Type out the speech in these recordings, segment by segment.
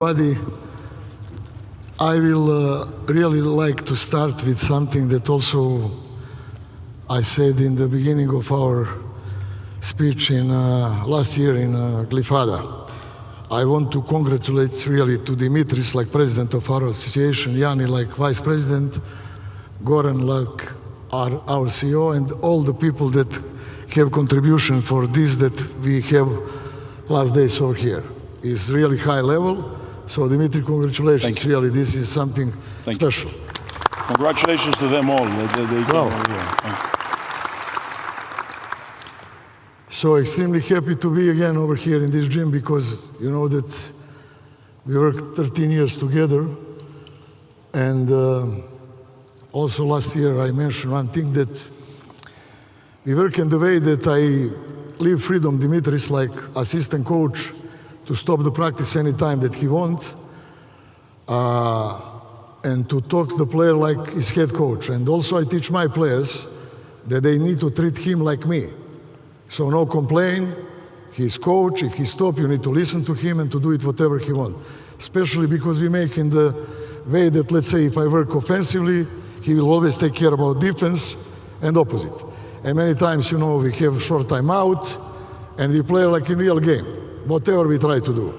Buddy, I will really like to start with something that also I said in the beginning of our speech in last year in Glifada. I want to congratulate really to Dimitris like president of our association, Yanni like vice president, Goran like our CEO, and all the people that have contribution for this that we have last days over here. It's really high level. So Dimitri, congratulations. Really, this is something special. Congratulations to them all. So extremely happy to be again over here in this gym because you know that we worked 13 years together. And also last year I mentioned one thing, that we work in the way that I leave freedom Dimitris like assistant coach to stop the practice anytime that he wants, and to talk the player like his head coach. And also I teach my players that they need to treat him like me. So no complain, he's coach, if he stop, you need to listen to him and to do it whatever he wants. Especially because we make in the way that, let's say, if I work offensively, he will always take care about defense and opposite. And many times, you know, we have short timeout and we play like in real game, whatever we try to do.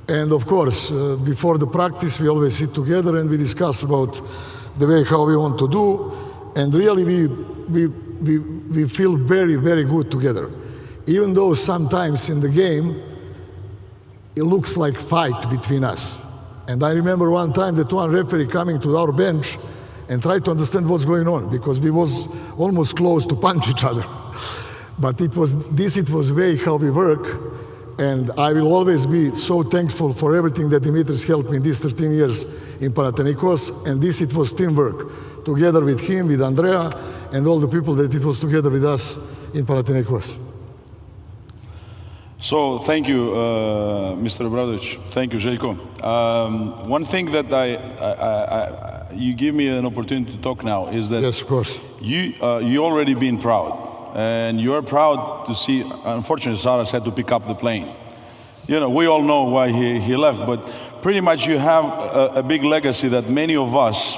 And of course, before the practice, we always sit together and we discuss about the way how we want to do. And really, we feel very, very good together. Even though sometimes in the game, it looks like fight between us. And I remember one time that one referee coming to our bench and tried to understand what's going on, because we was almost close to punch each other. But it was way how we work. And I will always be so thankful for everything that Dimitris helped me in these 13 years in Panathinaikos. And it was teamwork, together with him, with Andrea, and all the people that it was together with us in Panathinaikos. So thank you, Mr. Obradovic. Thank you, Zeljko. One thing that you give me an opportunity to talk now is that yes, of course. You already been proud. And you're proud to see, unfortunately, Saras had to pick up the plane. You know, we all know why he left, but pretty much you have a big legacy that many of us,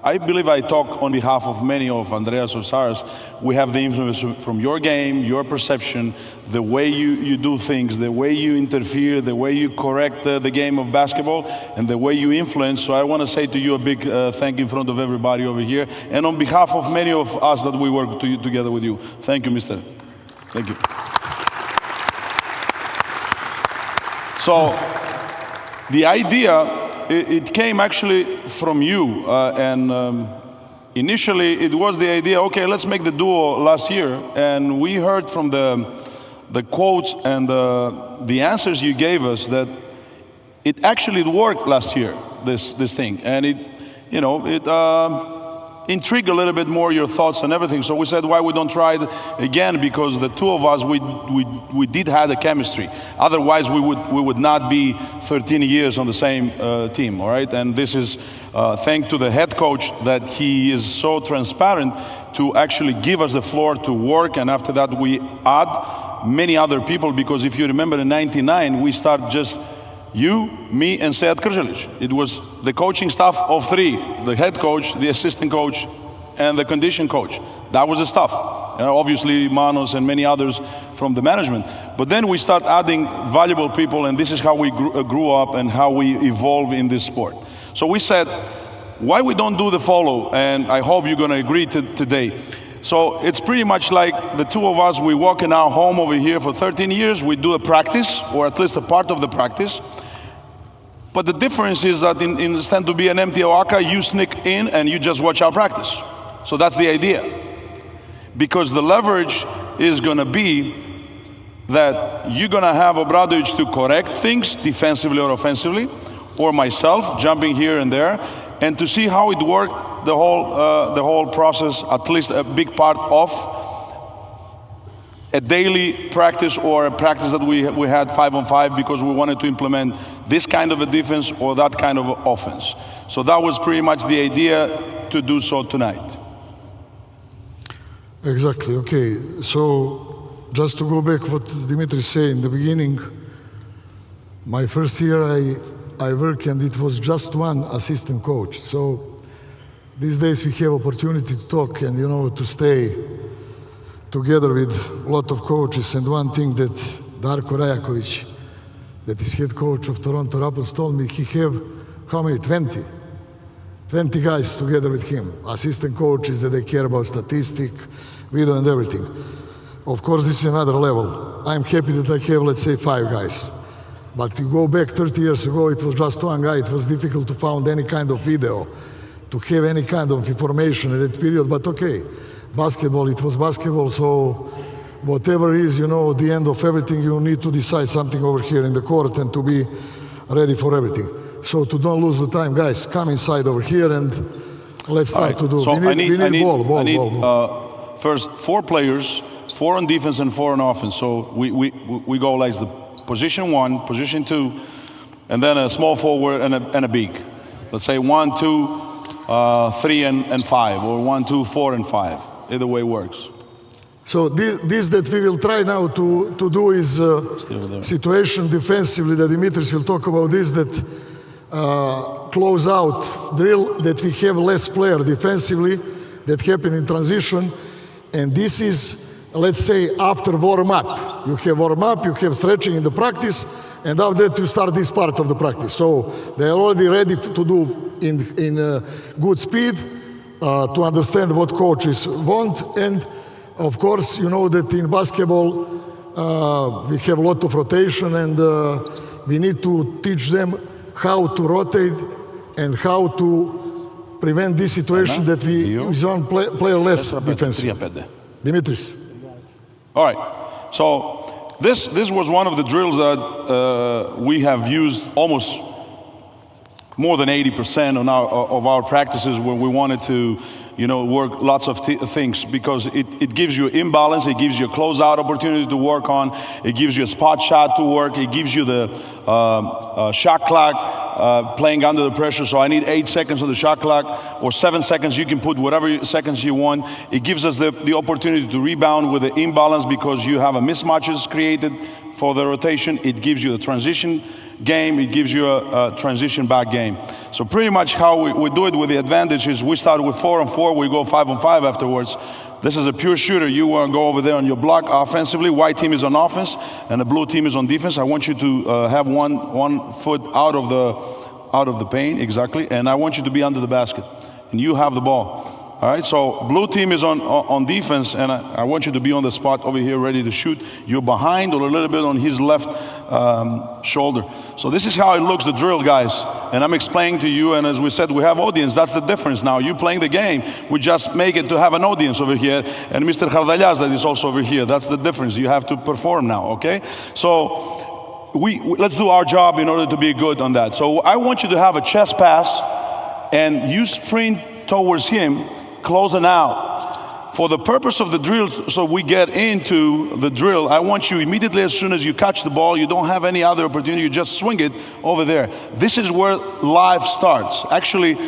I believe I talk on behalf of many of Andreas or Saras, we have the influence from your game, your perception, the way you do things, the way you interfere, the way you correct the game of basketball, and the way you influence. So I want to say to you a big thank you in front of everybody over here. And on behalf of many of us that we work together with you. Thank you, mister. Thank you. So the idea, it came actually from you, and initially it was the idea, okay, let's make the duo last year, and we heard from the quotes and the answers you gave us that it actually worked last year, this thing, and it intrigued a little bit more your thoughts and everything. So we said, why we don't try it again? Because the two of us, we did have a chemistry. Otherwise, we would not be 13 years on the same team, all right? And this is thanks to the head coach that he is so transparent to actually give us the floor to work. And after that, we add many other people, because if you remember in '99, we start just you, me, and Sead Krželic. It was the coaching staff of three: the head coach, the assistant coach, and the condition coach. That was the staff. Obviously, Manos and many others from the management. But then we start adding valuable people, and this is how we grew up and how we evolve in this sport. So we said, why we don't do the follow? And I hope you're going to agree today. So it's pretty much like the two of us, we walk in our home over here for 13 years, we do a practice, or at least a part of the practice. But the difference is that instead to be an empty Oaka, you sneak in and you just watch our practice. So that's the idea. Because the leverage is going to be that you're going to have Obradovic to correct things defensively or offensively, or myself jumping here and there, and to see how it worked. The whole process, at least a big part of a daily practice, or a practice that we had 5-on-5, because we wanted to implement this kind of a defense or that kind of offense. So that was pretty much the idea to do so tonight. Exactly. Okay. So just to go back what Dimitris said in the beginning, My first year I work and it was just one assistant coach. So these days we have opportunity to talk and to stay together with a lot of coaches. And one thing that Darko Rajakovic, that is head coach of Toronto Raptors, told me, he have how many? 20 guys together with him, assistant coaches that they care about statistic, video and everything. Of course, this is another level. I'm happy that I have, let's say, 5 guys. But you go back 30 years ago, it was just one guy. It was difficult to find any kind of video, to have any kind of information at that period. But okay, basketball, it was basketball. So whatever is, the end of everything, you need to decide something over here in the court and to be ready for everything. So to don't lose the time, guys, come inside over here and let's start to do. So we need ball. First 4 players, 4 on defense and 4 on offense. So we go like the position 1, position 2, and then a small forward and a big. Let's say 1, 2, 3 and 5, or 1, 2, 4 and 5. Either way works. So this that we will try now to do is situation defensively, that Dimitris will talk about this, that close out drill, that we have less player defensively, that happen in transition. And this is, let's say, after warm-up. You have warm-up, you have stretching in the practice, and after that you start this part of the practice. So they are already ready to do in good speed, to understand what coaches want. And of course, you know that in basketball, we have a lot of rotation, and we need to teach them how to rotate and how to prevent this situation that we play less defensively. Dimitris. All right. So this was one of the drills that we have used almost more than 80% of our practices, where we wanted to, work lots of things, because it gives you imbalance, it gives you a closeout opportunity to work on, it gives you a spot shot to work, it gives you the shot clock, playing under the pressure. So I need 8 seconds on the shot clock, or 7 seconds. You can put whatever seconds you want. It gives us the opportunity to rebound with the imbalance, because you have a mismatches created for the rotation. It gives you a transition game, it gives you a transition back game. So pretty much how we do it with the advantage is we start with 4-on-4, we go 5-on-5 afterwards. This is a pure shooter. You want to go over there on your block offensively. White team is on offense and the blue team is on defense. I want you to have one foot out of the paint, exactly, and I want you to be under the basket, and you have the ball. All right, so blue team is on defense, and I want you to be on the spot over here ready to shoot. You're behind or a little bit on his left shoulder. So this is how it looks, the drill, guys. And I'm explaining to you, and as we said, we have audience. That's the difference now. You playing the game, we just make it to have an audience over here. And Mr. Hardalias that is also over here. That's the difference. You have to perform now, okay? So let's do our job in order to be good on that. So I want you to have a chest pass, and you sprint towards him, closing out. For the purpose of the drill, so we get into the drill, I want you immediately, as soon as you catch the ball, you don't have any other opportunity, you just swing it over there. This is where live starts. Actually,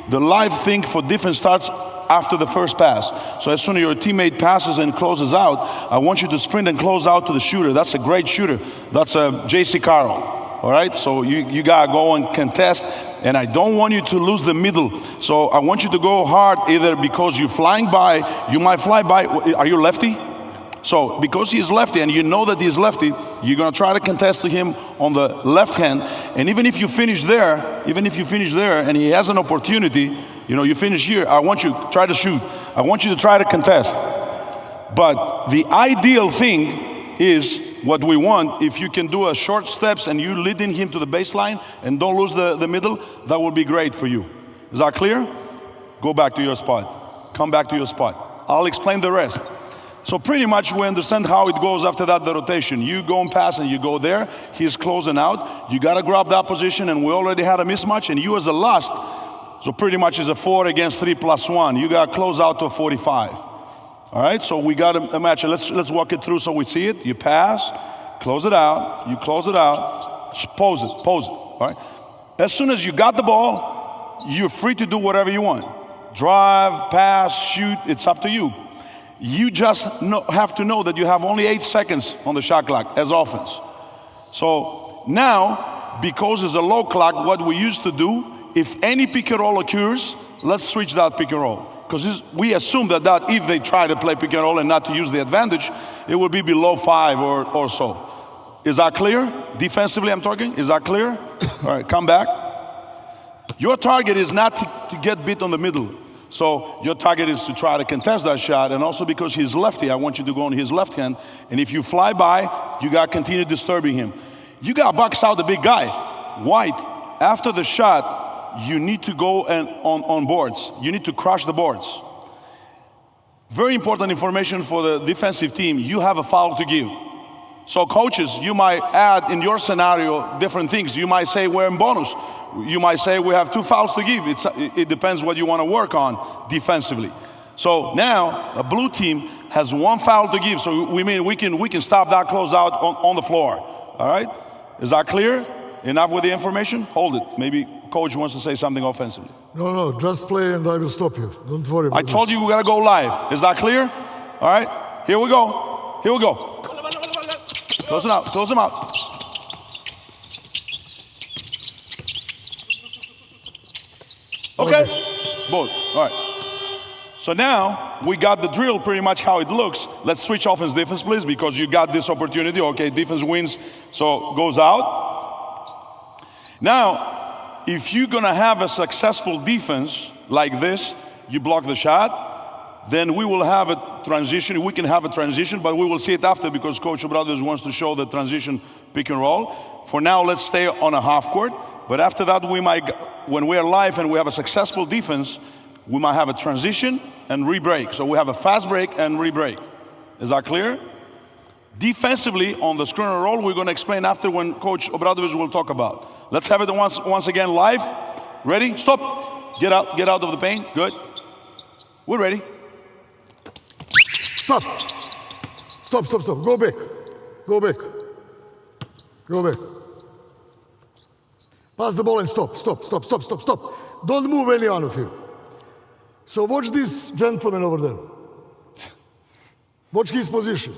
the live thing for defense starts after the first pass. So as soon as your teammate passes and closes out, I want you to sprint and close out to the shooter. That's a great shooter. That's a J.C. Carroll. All right, so you gotta go and contest, and I don't want you to lose the middle. So I want you to go hard, either because you're flying by, you might fly by. Are you lefty? So because he's lefty and you know that he's lefty, you're gonna try to contest to him on the left hand. And even if you finish there, and he has an opportunity, you finish here, I want you to try to shoot. I want you to try to contest. But the ideal thing is, what we want, if you can do a short steps and you leading him to the baseline and don't lose the middle, that will be great for you. Is that clear? Go back to your spot. Come back to your spot. I'll explain the rest. So pretty much we understand how it goes after that, the rotation. You go and pass and you go there. He's closing out. You got to grab that position, and we already had a mismatch, and you as a last. So pretty much is a 4 against 3 plus 1. You got to close out to a 45. All right, so we got a match. Let's walk it through so we see it. You pass, close it out, you close it out, pose it, all right? As soon as you got the ball, you're free to do whatever you want. Drive, pass, shoot, it's up to you. You just have to know that you have only 8 seconds on the shot clock as offense. So now, because it's a low clock, what we used to do, if any pick and roll occurs, let's switch that pick and roll. Because we assume that if they try to play pick and roll and not to use the advantage, it will be below 5 or so. Is that clear? Defensively, I'm talking. Is that clear? All right, come back. Your target is not to get beat on the middle. So your target is to try to contest that shot, and also because he's lefty, I want you to go on his left hand, and if you fly by, you got to continue disturbing him. You got to box out the big guy. White, after the shot, you need to go on boards. You need to crush the boards. Very important information for the defensive team, you have a foul to give. So coaches, you might add in your scenario different things. You might say we're in bonus. You might say we have 2 fouls to give. It depends what you want to work on defensively. So now a blue team has 1 foul to give. So we can stop that closeout on the floor. All right? Is that clear? Enough with the information? Hold it. Maybe coach wants to say something offensively. No, just play and I will stop you. Don't worry about this. I told you we got to go live. Is that clear? All right? Here we go. Here we go. Close him out. Close him out. Okay? Both. All right. So now we got the drill pretty much how it looks. Let's switch offense defense, please, because you got this opportunity. Okay, defense wins, so goes out. Now, if you're going to have a successful defense like this, you block the shot, then we will have a transition. We can have a transition, but we will see it after because Coach Obradovic wants to show the transition pick and roll. For now, let's stay on a half court. But after that, we might, when we are live and we have a successful defense, we might have a transition and re-break. So we have a fast break and re-break. Is that clear? Defensively, on the screen and roll, we're going to explain after when Coach Obradovic will talk about. Let's have it once again live. Ready? Stop. Get out of the paint. Good. We're ready. Stop. Go back. Pass the ball and stop. Don't move any one of you. So watch this gentleman over there. Watch his position.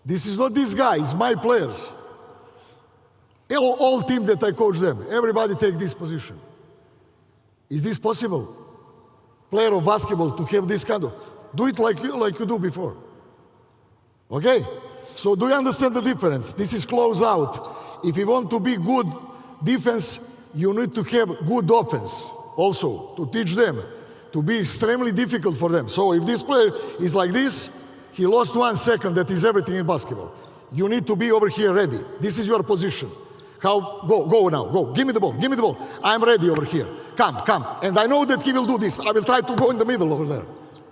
This is not this guy, it's my players. All team that I coach them, everybody take this position. Is this possible? Player of basketball to have this kind of, do it like you do before. Okay? So do you understand the difference? This is close out. If you want to be good defense, you need to have good offense also to teach them, to be extremely difficult for them. So if this player is like this, he lost 1 second, that is everything in basketball. You need to be over here ready. This is your position. Go now, go. Give me the ball. I'm ready over here. Come. And I know that he will do this. I will try to go in the middle over there.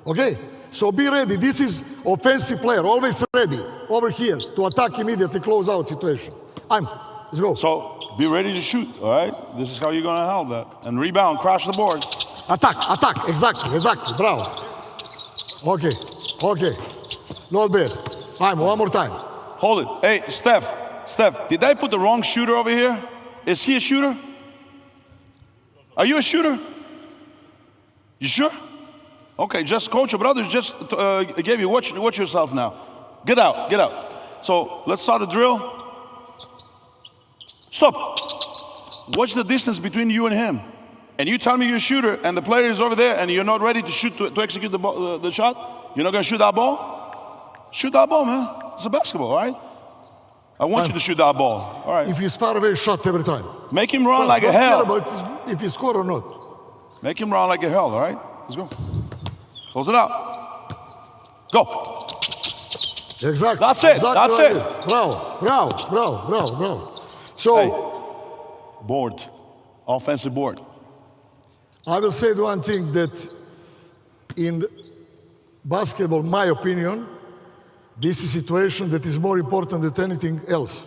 Okay? So be ready. This is offensive player, always ready over here to attack immediately, close out situation. Let's go. So be ready to shoot, all right? This is how you're going to handle that. And rebound, crash the board. Attack. Exactly. Bravo. Okay. Not bad. One more time. Hold it. Hey, Steph, did I put the wrong shooter over here? Is he a shooter? Are you a shooter? You sure? Okay, just Coach Obradovic just gave you, watch yourself now. Get out. So let's start the drill. Stop. Watch the distance between you and him. And you tell me you're a shooter and the player is over there and you're not ready to shoot, to execute the shot? You're not going to shoot that ball? Shoot that ball, man. It's a basketball, all right? I want you to shoot that ball. All right. If he's far away, shot every time. Make him run like a hell. Don't care about if he score or not. Make him run like a hell, all right? Let's go. Close it out. Go. Exactly. That's it. Bravo. So, hey, board. Offensive board. I will say the one thing that in basketball, my opinion, this is a situation that is more important than anything else.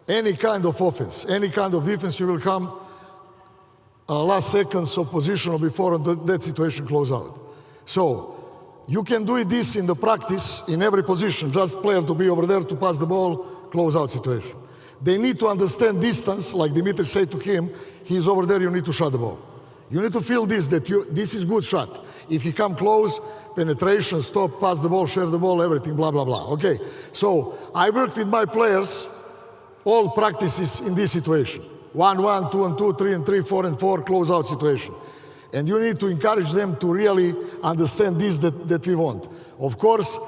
Any kind of offense, any kind of defense, you will come last seconds of position or before that situation close out. So you can do this in the practice in every position, just player to be over there to pass the ball, close out situation. They need to understand distance, like Dimitris said to him, he's over there, you need to shot the ball. You need to feel this, that this is good shot. If he come close, penetration, stop, pass the ball, share the ball, everything, blah, blah, blah. Okay, so I work with my players all practices in this situation. 1-1, 2-2, 3-3, 4-4, close-out situation. And you need to encourage them to really understand this that we want. Of course,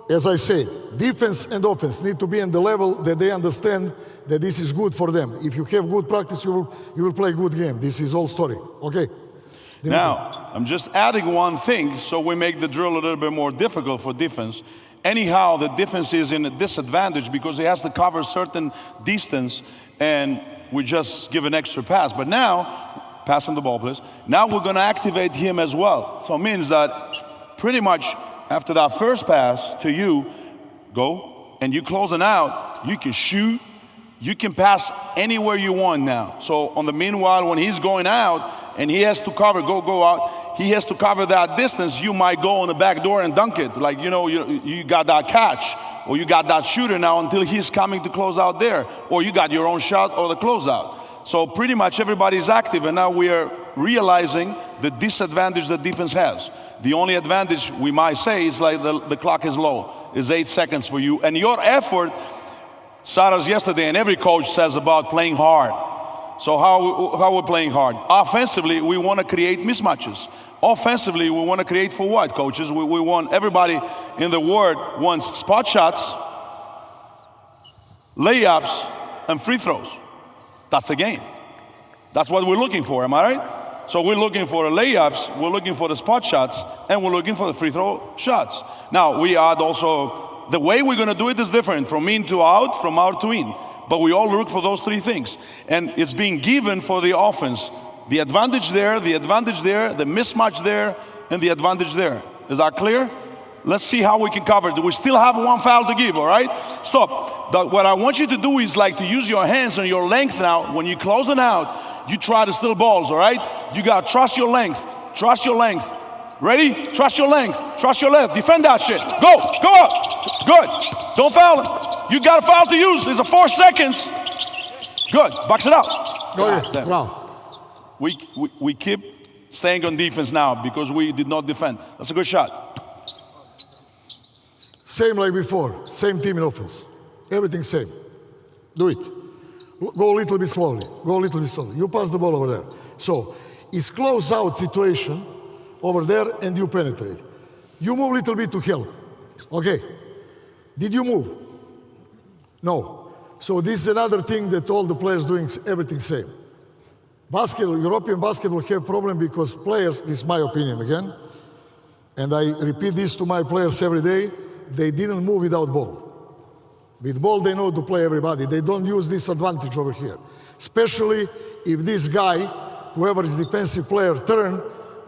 as I said, defense and offense need to be on the level that they understand that this is good for them. If you have good practice, you will play good game. This is all story. Okay? Dimitris. Now, I'm just adding one thing, so we make the drill a little bit more difficult for defense. Anyhow, the defense is in a disadvantage because he has to cover a certain distance, and we just give an extra pass. But now, pass him the ball, please. Now we're going to activate him as well. So it means that pretty much after that first pass to you, go, and you closing out, you can shoot, you can pass anywhere you want now. So on the meanwhile, when he's going out and he has to cover, go out, he has to cover that distance, you might go on the back door and dunk it. Like, you know, you got that catch, or you got that shooter now until he's coming to close out there, or you got your own shot or the closeout. So pretty much everybody's active, and now we are realizing the disadvantage that defense has. The only advantage we might say is like the clock is low, is 8 seconds for you, and your effort. Sarah's yesterday, and every coach says about playing hard. So how we're playing hard? Offensively, we want to create mismatches. Offensively, we want to create for what, coaches? We want everybody in the world wants spot shots, layups, and free throws. That's the game. That's what we're looking for, am I right? So we're looking for the layups, we're looking for the spot shots, and we're looking for the free throw shots. Now, we add also, the way we're going to do it is different, from in to out, from out to in. But we all look for those three things. And it's being given for the offense. The advantage there, the mismatch there, and the advantage there. Is that clear? Let's see how we can cover it. We still have one foul to give, all right? Stop. What I want you to do is like to use your hands and your length now. When you're closing out, you try to steal balls, all right? You got to trust your length. Trust your length. Ready? Trust your length. Trust your left. Defend that shit. Go up. Good. Don't foul him. You got a foul to use. There's a 4 seconds. Good. Box it out. Wow. We keep staying on defense now because we did not defend. That's a good shot. Same like before. Same team in offense. Everything same. Do it. Go a little bit slowly. You pass the ball over there. So it's close out situation over there, and you penetrate. You move a little bit to help. Okay. Did you move? No. So this is another thing that all the players doing everything same. European basketball have problem because players, this is my opinion again, and I repeat this to my players every day, they didn't move without ball. With ball they know to play everybody. They don't use this advantage over here. Especially if this guy, whoever is defensive player, turn,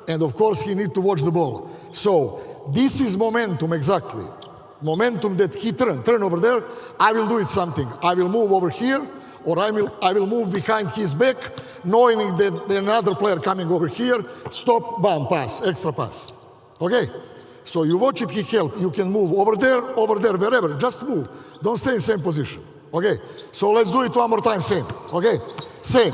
and of course he need to watch the ball. So this is momentum exactly. Momentum that he turn over there, I will do it something. I will move over here, or I will move behind his back, knowing that there's another player coming over here, stop, bam, pass, extra pass. Okay? So you watch if he help, you can move over there, wherever, just move. Don't stay in same position. Okay? So let's do it one more time, same. Okay? Same.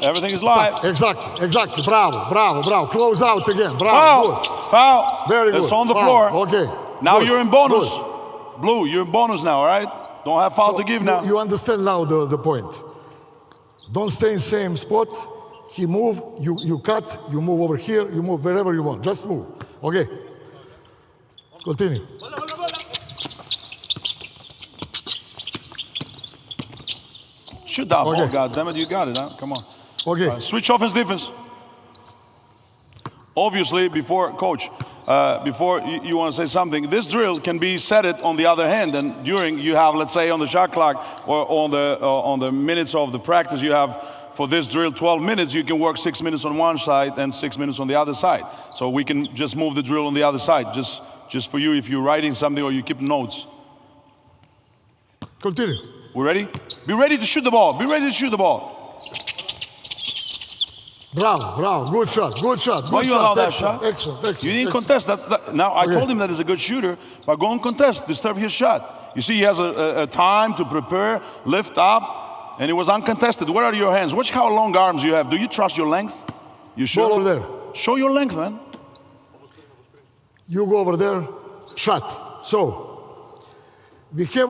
Everything is live. Exactly. Bravo. Close out again. Bravo. Foul. Very good. It's on the floor. Okay. Now good. You're in bonus. Good. Blue, you're in bonus now, all right? Don't have foul to give now. You understand now the point. Don't stay in same spot. He move, you cut, you move over here, you move wherever you want. Just move. Okay. Continue. Shoot that ball, goddammit, you got it, huh? Come on. Okay. Switch offense, defense. Obviously, before, coach, before you want to say something, this drill can be set it on the other hand, and during you have, let's say, on the shot clock or on the minutes of the practice, you have for this drill 12 minutes. You can work 6 minutes on one side and 6 minutes on the other side. So we can just move the drill on the other side, just for you if you're writing something or you keep notes. Continue. We ready? Be ready to shoot the ball. Be ready to shoot the ball. Bravo. Good shot. Why you allow that shot? Excellent. You didn't contest that. Now, I told him that he's a good shooter, but go and contest, disturb his shot. You see, he has a time to prepare, lift up, and it was uncontested. Where are your hands? Watch how long arms you have. Do you trust your length? You should. Go over there. Show your length, man. You go over there, shot. So, We have